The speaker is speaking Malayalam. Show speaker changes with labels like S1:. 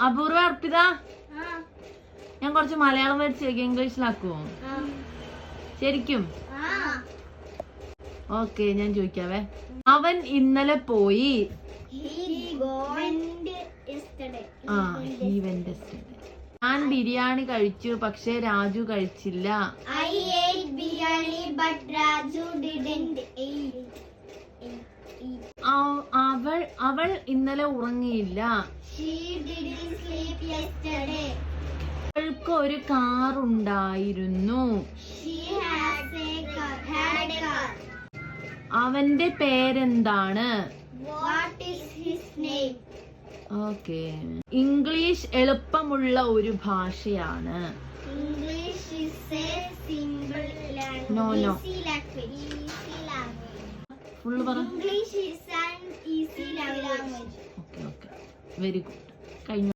S1: അപൂർവ അർപ്പിത, ഞാൻ കുറച്ച് മലയാളം വേർഡ് ചോദിക്കാം, ഇംഗ്ലീഷിലാക്കുവോ? ശരിക്കും? ഓക്കെ, ഞാൻ ചോദിക്കാവേ. അവൻ ഇന്നലെ പോയി. ഞാൻ ബിരിയാണി കഴിച്ചു, പക്ഷെ രാജു കഴിച്ചില്ല. അവൾ ഇന്നലെ ഉറങ്ങിയില്ല. അവൾക്ക് ഒരു കാർ ഉണ്ടായിരുന്നു. അവന്റെ പേരെന്താണ്? ഓക്കെ. ഇംഗ്ലീഷ് എളുപ്പമുള്ള ഒരു ഭാഷയാണ്. നോ നോ, ഫുള്ള് പറ. Okay okay, very good. കഴിഞ്ഞു.